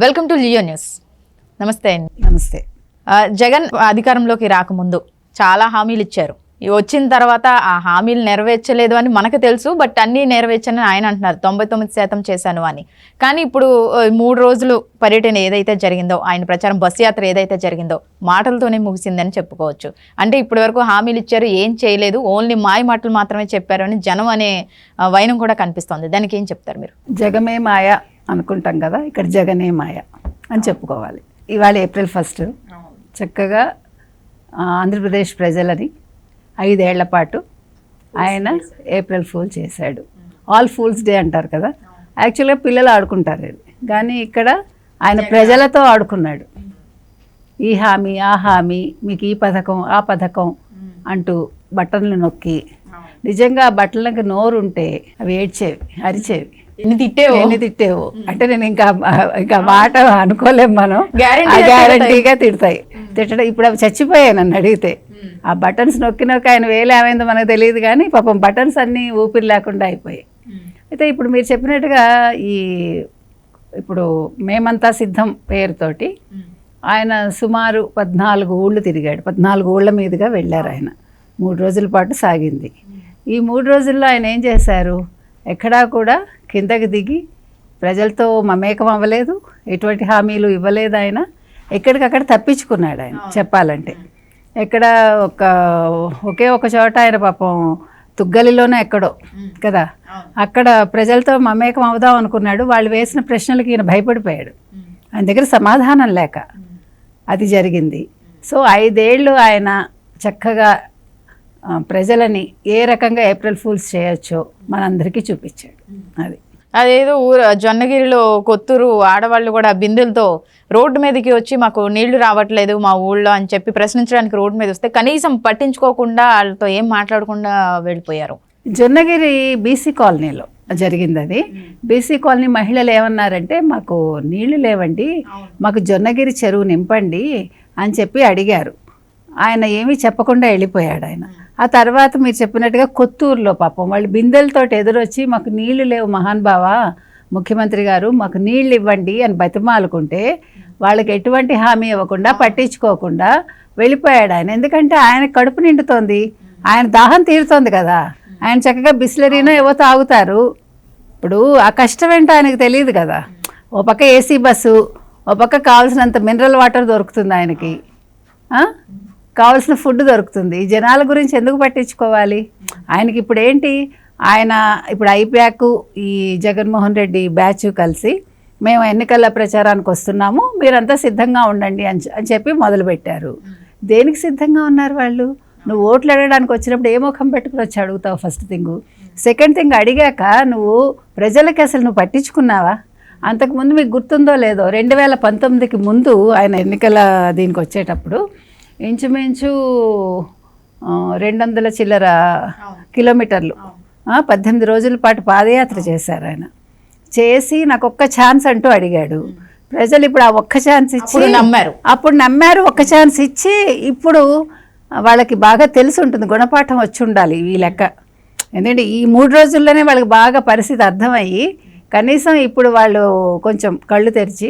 Welcome to Leo news. నమస్తే అండి. నమస్తే. జగన్ అధికారంలోకి రాకముందు చాలా హామీలు ఇచ్చారు. వచ్చిన తర్వాత ఆ హామీలు నెరవేర్చలేదు అని మనకు తెలుసు, బట్ అన్నీ నెరవేర్చని ఆయన అంటున్నారు. 99% చేశాను అని. కానీ ఇప్పుడు 3 రోజులు పర్యటన ఏదైతే జరిగిందో, ఆయన ప్రచారం బస్సు యాత్ర ఏదైతే జరిగిందో మాటలతోనే ముగిసిందని చెప్పుకోవచ్చు. అంటే ఇప్పటి వరకు హామీలు ఇచ్చారు, ఏం చేయలేదు, ఓన్లీ మాయ మాటలు మాత్రమే చెప్పారు అని జనం అనే వైనం కూడా కనిపిస్తోంది. దానికి ఏం చెప్తారు మీరు? జగమే మాయ అనుకుంటాం కదా, ఇక్కడ జగనే మాయ అని చెప్పుకోవాలి. ఇవాళ ఏప్రిల్ 1 చక్కగా ఆంధ్రప్రదేశ్ ప్రజలని 5 ఏళ్ల పాటు ఆయన ఏప్రిల్ ఫూల్ చేశాడు. ఆల్ ఫూల్స్ డే అంటారు కదా, యాక్చువల్గా పిల్లలు ఆడుకుంటారు ఇది, కానీ ఇక్కడ ఆయన ప్రజలతో ఆడుకున్నాడు. ఈ హామీ ఆ హామీ, మీకు ఈ పథకం ఆ పథకం అంటూ బటన్లు నొక్కి, నిజంగా ఆ బట్టలకు నోరు ఉంటే అవి ఏడ్చేవి, అరిచేవి, ఎన్ని తిట్టేవు అంటే నేను ఇంకా మాట అనుకోలేము మనం. గ్యారంటీగా తిడతాయి. తిట్టడం ఇప్పుడు అవి చచ్చిపోయాయి నన్ను అడిగితే. ఆ బటన్స్ నొక్కి ఆయన వేలు ఏమైందో మనకు తెలియదు, కానీ పాపం బటన్స్ అన్నీ ఊపిరి లేకుండా అయిపోయాయి. అయితే ఇప్పుడు మీరు చెప్పినట్టుగా ఇప్పుడు మేమంతా సిద్ధం పేరుతోటి ఆయన సుమారు 14 ఊళ్ళు తిరిగాడు. 14 ఊళ్ళ మీదుగా వెళ్ళారు ఆయన. 3 రోజుల పాటు సాగింది. ఈ 3 రోజుల్లో ఆయన ఏం చేశారు? ఎక్కడా కూడా కిందకి దిగి ప్రజలతో మమేకం అవ్వలేదు, ఎటువంటి హామీలు ఇవ్వలేదు. ఆయన ఎక్కడికక్కడ తప్పించుకున్నాడు. ఆయన చెప్పాలంటే ఎక్కడ ఒకే ఒక చోట ఆయన పాపం తుగ్గలిలోనే ఎక్కడో కదా, అక్కడ ప్రజలతో మమేకం అవుదాం అనుకున్నాడు. వాళ్ళు వేసిన ప్రశ్నలకి ఈయన భయపడిపోయాడు, ఆయన దగ్గర సమాధానం లేక. అది జరిగింది. సో 5 ఏళ్ళు ఆయన చక్కగా ప్రజలని ఏ రకంగా ఏప్రిల్ ఫూల్స్ చేయొచ్చో మనందరికీ చూపించాడు. అదేదో జొన్నగిరిలో కొత్తూరు ఆడవాళ్ళు కూడా బిందెలతో రోడ్డు మీదకి వచ్చి మాకు నీళ్లు రావట్లేదు మా ఊళ్ళో అని చెప్పి ప్రశ్నించడానికి రోడ్డు మీద వస్తే కనీసం పట్టించుకోకుండా వాళ్ళతో ఏం మాట్లాడకుండా వెళ్ళిపోయారు. జొన్నగిరి బీసీ కాలనీలో జరిగింది అది. బీసీ కాలనీ మహిళలు ఏమన్నారంటే, మాకు నీళ్లు లేవండి, మాకు జొన్నగిరి చెరువు నింపండి అని చెప్పి అడిగారు. ఆయన ఏమీ చెప్పకుండా వెళ్ళిపోయాడు ఆయన. ఆ తర్వాత మీరు చెప్పినట్టుగా కొత్తూరులో పాపం వాళ్ళు బిందెలతోటి ఎదురొచ్చి, మాకు నీళ్లు లేవు మహానుభావా ముఖ్యమంత్రి గారు, మాకు నీళ్ళు ఇవ్వండి అని బతిమాలుకుంటే వాళ్ళకి ఎటువంటి హామీ ఇవ్వకుండా పట్టించుకోకుండా వెళ్ళిపోయాడు ఆయన. ఎందుకంటే ఆయన కడుపు నిండుతోంది, ఆయన దాహం తీరుతోంది కదా, ఆయన చక్కగా బిస్లరీనో ఏవో తాగుతారు. ఇప్పుడు ఆ కష్టం ఏంటో ఆయనకు తెలియదు కదా. ఓ పక్క ఏసీ బస్సు, ఓ పక్క కావాల్సినంత మినరల్ వాటర్ దొరుకుతుంది ఆయనకి, కావాల్సిన ఫుడ్ దొరుకుతుంది. జనాల గురించి ఎందుకు పట్టించుకోవాలి? ఆయనకి ఇప్పుడు ఏంటి, ఆయన ఇప్పుడు ఐప్యాక్ ఈ జగన్మోహన్ రెడ్డి బ్యాచ్ కలిసి మేము ఎన్నికల ప్రచారానికి వస్తున్నాము, మీరంతా సిద్ధంగా ఉండండి అని చెప్పి మొదలుపెట్టారు. దేనికి సిద్ధంగా ఉన్నారు వాళ్ళు? నువ్వు ఓట్లు అడగడానికి వచ్చినప్పుడు ఏ ముఖం పెట్టుకుని వచ్చి అడుగుతావు? First thing. సెకండ్ థింగ్, అడిగాక నువ్వు ప్రజలకి అసలు నువ్వు పట్టించుకున్నావా? అంతకుముందు మీకు గుర్తుందో లేదో, 2019కి ముందు ఆయన ఎన్నికల దీనికి వచ్చేటప్పుడు ఇంచుమించు 200 చిల్లర కిలోమీటర్లు 18 రోజుల పాటు పాదయాత్ర చేశారు ఆయన. చేసి నాకు ఒక్క ఛాన్స్ అంటూ అడిగాడు. ప్రజలు ఇప్పుడు ఆ ఒక్క ఛాన్స్ ఇచ్చి నమ్మారు. ఒక్క ఛాన్స్ ఇచ్చి ఇప్పుడు వాళ్ళకి బాగా తెలిసి ఉంటుంది, గుణపాఠం వచ్చి ఉండాలి ఈ లెక్క. ఎందుకంటే ఈ 3 రోజుల్లోనే వాళ్ళకి బాగా పరిస్థితి అర్థమయ్యి కనీసం ఇప్పుడు వాళ్ళు కొంచెం కళ్ళు తెరిచి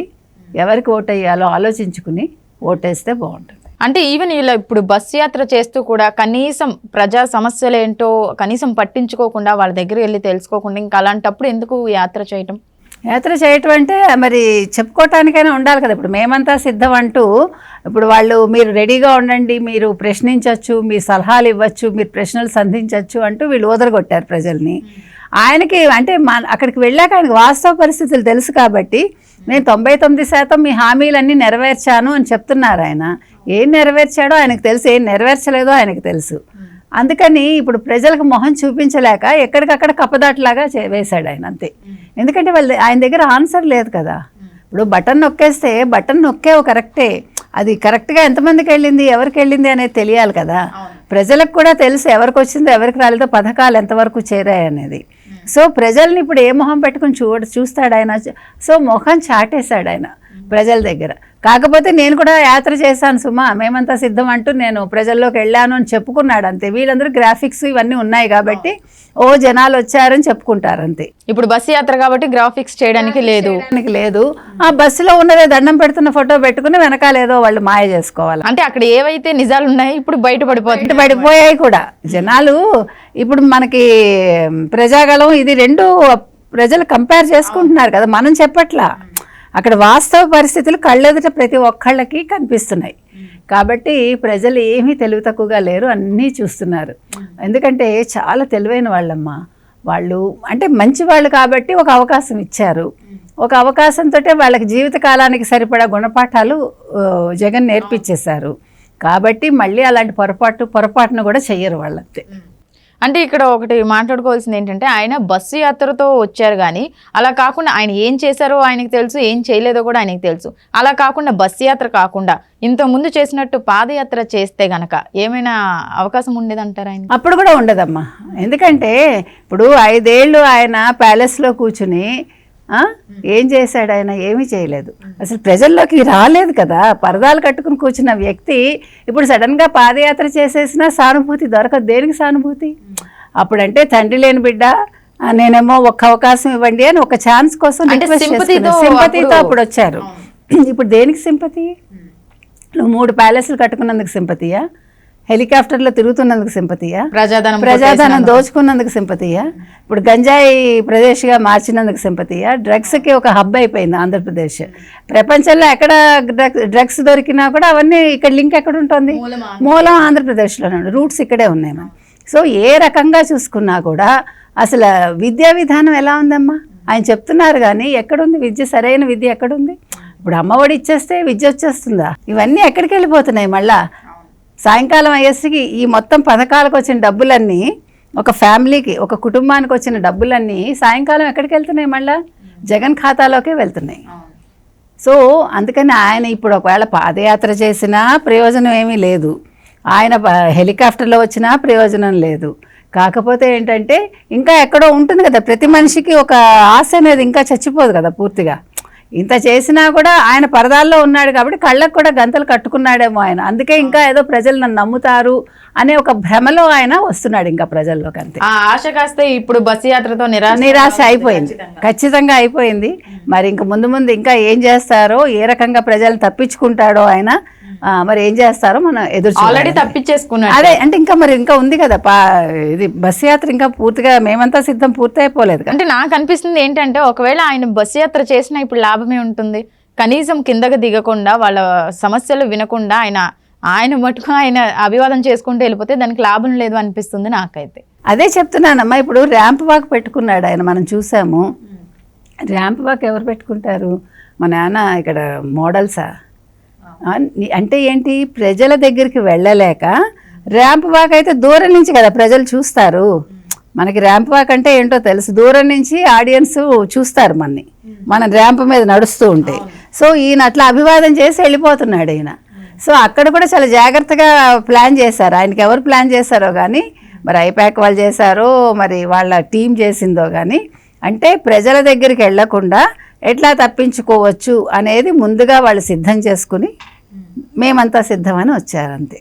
ఎవరికి ఓటేయాలో ఆలోచించుకుని ఓటేస్తే బాగుంటుంది. అంటే ఈవెన్ ఇలా ఇప్పుడు బస్సు యాత్ర చేస్తూ కూడా కనీసం ప్రజా సమస్యలు ఏంటో కనీసం పట్టించుకోకుండా వాళ్ళ దగ్గర వెళ్ళి తెలుసుకోకుండా, ఇంకా అలాంటప్పుడు ఎందుకు యాత్ర చేయటం అంటే మరి చెప్పుకోవటానికైనా ఉండాలి కదా. ఇప్పుడు మేమంతా సిద్ధం అంటూ ఇప్పుడు వాళ్ళు మీరు రెడీగా ఉండండి, మీరు ప్రశ్నించవచ్చు, మీ సలహాలు ఇవ్వచ్చు, మీరు ప్రశ్నలు సంధించవచ్చు అంటూ వీళ్ళు ఓదరగొట్టారు ప్రజల్ని. ఆయనకి అంటే అక్కడికి వెళ్ళాక ఆయనకు వాస్తవ పరిస్థితులు తెలుసు కాబట్టి నేను 99% మీ హామీలన్నీ నెరవేర్చాను అని చెప్తున్నారు. ఆయన ఏం నెరవేర్చాడో ఆయనకు తెలుసు, ఏం నెరవేర్చలేదో ఆయనకు తెలుసు. అందుకని ఇప్పుడు ప్రజలకు మొహం చూపించలేక ఎక్కడికక్కడ కప్పదాట్లాగా వేశాడు ఆయన, అంతే. ఎందుకంటే ఆయన దగ్గర ఆన్సర్ లేదు కదా. ఇప్పుడు బటన్ నొక్కేస్తే బటన్ నొక్కేవు కరెక్టే, అది కరెక్ట్గా ఎంతమందికి వెళ్ళింది, ఎవరికి వెళ్ళింది అనేది తెలియాలి కదా. ప్రజలకు కూడా తెలుసు ఎవరికి వచ్చిందో ఎవరికి రాలేదో, పథకాలు ఎంతవరకు చేరాయి అనేది. సో ప్రజల్ని ఇప్పుడు ఏ మొహం పెట్టుకుని చూస్తాడు ఆయన? సో మొహం చాటేశాడు ఆయన. ప్రజల దగ్గర. కాకపోతే నేను కూడా యాత్ర చేశాను సుమా, మేమంతా సిద్ధం అంటూ నేను ప్రజల్లోకి వెళ్ళాను అని చెప్పుకున్నాడు అంతే. వీళ్ళందరూ గ్రాఫిక్స్ ఇవన్నీ ఉన్నాయి కాబట్టి ఓ జనాలు వచ్చారని చెప్పుకుంటారు అంతే. ఇప్పుడు బస్సు యాత్ర కాబట్టి గ్రాఫిక్స్ చేయడానికి లేదు. ఆ బస్సులో ఉన్నదే దండం పెడుతున్న ఫోటో పెట్టుకుని వెనకాల ఏదో వాళ్ళు మాయ చేసుకోవాలి. అంటే అక్కడ ఏవైతే నిజాలు ఉన్నాయో ఇప్పుడు బయటపడిపోయాయి కూడా జనాలు. ఇప్పుడు మనకి ప్రజాగళం ఇది రెండు ప్రజలు కంపేర్ చేసుకుంటున్నారు కదా, మనం చెప్పట్లా. అక్కడ వాస్తవ పరిస్థితులు కళ్ళెదుట ప్రతి ఒక్కళ్ళకి కనిపిస్తున్నాయి కాబట్టి ప్రజలు ఏమీ తెలివి తక్కువగా లేరు, అన్నీ చూస్తున్నారు. ఎందుకంటే చాలా తెలివైన వాళ్ళమ్మా వాళ్ళు, అంటే మంచి వాళ్ళు కాబట్టి ఒక అవకాశం ఇచ్చారు. ఒక అవకాశంతో వాళ్ళకి జీవితకాలానికి సరిపడా గుణపాఠాలు జగన్ నేర్పించేశారు కాబట్టి మళ్ళీ అలాంటి పొరపాటును కూడా చెయ్యరు వాళ్ళంతే. అంటే ఇక్కడ ఒకటి మాట్లాడుకోవాల్సింది ఏంటంటే ఆయన బస్సు యాత్రతో వచ్చారు కానీ అలా కాకుండా ఆయన ఏం చేశారో ఆయనకు తెలుసు, ఏం చేయలేదో కూడా ఆయనకు తెలుసు. అలా కాకుండా బస్సు యాత్ర కాకుండా ఇంతకుముందు చేసినట్టు పాదయాత్ర చేస్తే గనక ఏమైనా అవకాశం ఉండేదంటారా ఆయన? అప్పుడు కూడా ఉండదమ్మా. ఎందుకంటే ఇప్పుడు 5 ఏళ్ళు ఆయన ప్యాలెస్లో కూర్చుని ఏం చేశాడు? ఆయన ఏమీ చేయలేదు, అసలు ప్రజల్లోకి రాలేదు కదా. పరదాలు కట్టుకుని కూర్చున్న వ్యక్తి ఇప్పుడు సడన్గా పాదయాత్ర చేసేసినా సానుభూతి దొరకదు. దేనికి సానుభూతి? అప్పుడంటే తండ్రి లేని బిడ్డ, నేనేమో ఒక్క అవకాశం ఇవ్వండి అని ఒక ఛాన్స్ కోసం సింపతితో అప్పుడు వచ్చారు. ఇప్పుడు దేనికి సింపతి? నువ్వు 3 ప్యాలెస్లు కట్టుకున్నందుకు సింపతియా? హెలికాప్టర్లో తిరుగుతున్నందుకు సింపతియా? ప్రజాధనం దోచుకున్నందుకు సింపతియా? ఇప్పుడు గంజాయి ప్రదేశ్గా మార్చినందుకు సింపతియా? డ్రగ్స్కి ఒక హబ్ అయిపోయింది ఆంధ్రప్రదేశ్. ప్రపంచంలో ఎక్కడ డ్రగ్స్ దొరికినా కూడా అవన్నీ ఇక్కడ లింక్ ఎక్కడ ఉంటుంది? మూలం ఆంధ్రప్రదేశ్లోనే, రూట్స్ ఇక్కడే ఉన్నాయి మనం. సో ఏ రకంగా చూసుకున్నా కూడా అసలు విద్యా విధానం ఎలా ఉందమ్మా? ఆయన చెప్తున్నారు కానీ ఎక్కడుంది విద్య? సరైన విద్య ఎక్కడుంది? ఇప్పుడు అమ్మఒడి ఇచ్చేస్తే విద్య వచ్చేస్తుందా? ఇవన్నీ ఎక్కడికి వెళ్ళిపోతున్నాయి? మళ్ళా సాయంకాలం అయ్యేసరికి ఈ మొత్తం పథకాలకు వచ్చిన డబ్బులన్నీ, ఒక ఫ్యామిలీకి, ఒక కుటుంబానికి వచ్చిన డబ్బులన్నీ సాయంకాలం ఎక్కడికి వెళ్తున్నాయి? మళ్ళా జగన్ ఖాతాలోకే వెళ్తున్నాయి. సో అందుకని ఆయన ఇప్పుడు ఒకవేళ పాదయాత్ర చేసినా ప్రయోజనం ఏమీ లేదు, ఆయన హెలికాప్టర్లో వచ్చినా ప్రయోజనం లేదు. కాకపోతే ఏంటంటే ఇంకా ఎక్కడో ఉంటుంది కదా, ప్రతి మనిషికి ఒక ఆశ అనేది ఇంకా చచ్చిపోదు కదా పూర్తిగా. ఇంత చేసినా కూడా ఆయన పరదాల్లో ఉన్నాడు కాబట్టి కళ్ళకు కూడా గంతలు కట్టుకున్నాడేమో ఆయన. అందుకే ఇంకా ఏదో ప్రజలు నన్ను నమ్ముతారు అనే ఒక భ్రమలో ఆయన వస్తున్నాడు ఇంకా ప్రజల్లోకి అంతే. ఆశ కాస్తే ఇప్పుడు బస్సు యాత్రతో నిరాశ అయిపోయింది, ఖచ్చితంగా అయిపోయింది. మరి ఇంక ముందు ఇంకా ఏం చేస్తారో, ఏ రకంగా ప్రజలను తప్పించుకుంటాడో ఆయన, మరి ఏం చేస్తారో మనం ఎదురు ఆల్రెడీ తప్పించేసుకున్నాడు. అదే అంటే ఇంకా ఉంది కదా ఇది బస్సు యాత్ర ఇంకా పూర్తిగా మేమంతా సిద్ధం పూర్తి అయిపోలేదు. అంటే నాకు అనిపిస్తుంది ఏంటంటే ఒకవేళ ఆయన బస్సు యాత్ర చేసినా ఇప్పుడు లాభమే ఉంటుంది. కనీసం కిందకి దిగకుండా వాళ్ళ సమస్యలు వినకుండా ఆయన మటుకు ఆయన అభివాదం చేసుకుంటూ వెళ్ళిపోతే దానికి లాభం లేదు అనిపిస్తుంది నాకైతే. అదే చెప్తున్నానమ్మా. ఇప్పుడు ర్యాంప్ వాక్ పెట్టుకున్నాడు ఆయన, మనం చూసాము. ర్యాంప్ వాక్ ఎవరు పెట్టుకుంటారు? మా నాన్న ఇక్కడ మోడల్సా? అంటే ఏంటి, ప్రజల దగ్గరికి వెళ్ళలేక ర్యాంప్ వాక్ అయితే దూరం నుంచి కదా ప్రజలు చూస్తారు. మనకి ర్యాంప్ వాక్ అంటే ఏంటో తెలుసు, దూరం నుంచి ఆడియన్స్ చూస్తారు మనని, మన ర్యాంప్ మీద నడుస్తూ ఉంటే. సో ఈయన అట్లా అభివాదం చేసి వెళ్ళిపోతున్నాడు ఈయన. సో అక్కడ కూడా చాలా జాగ్రత్తగా ప్లాన్ చేశారు. ఆయనకి ఎవరు ప్లాన్ చేశారో కానీ, మరి ఐపాక్ వాళ్ళు చేశారో, మరి వాళ్ళ టీం చేసిందో కానీ, అంటే ప్రజల దగ్గరికి వెళ్లకుండా ఎట్లా తప్పించుకోవచ్చు అనేది ముందుగా వాళ్ళు సిద్ధం చేసుకుని మేమంతా సిద్ధమని వచ్చారు అంతే.